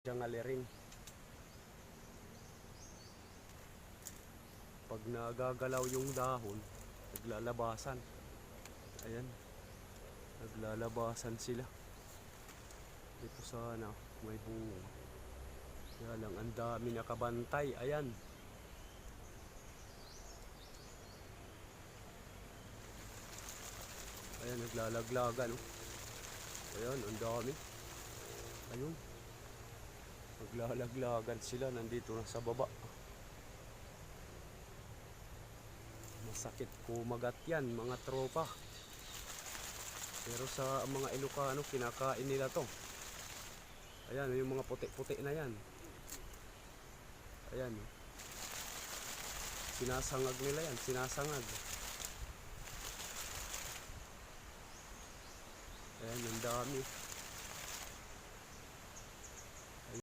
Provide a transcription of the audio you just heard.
Jangaliring. Pag nagagalaw yung dahon, naglalabasan. Ayan, naglalabasan sila. Dito sana may bunga. Kaya lang ang dami nakabantay. Ayan. Ayan, naglalaglagan. Ayan, ang dami. Ayun. Naglalaglagan sila, nandito na sa baba. Masakit kumagat yan, mga tropa. Pero sa mga Ilocano, kinakain nila to. Ayan, yung mga puti-puti na yan. Ayan. Sinasangag nila yan, sinasangag. Ayan, ang dami.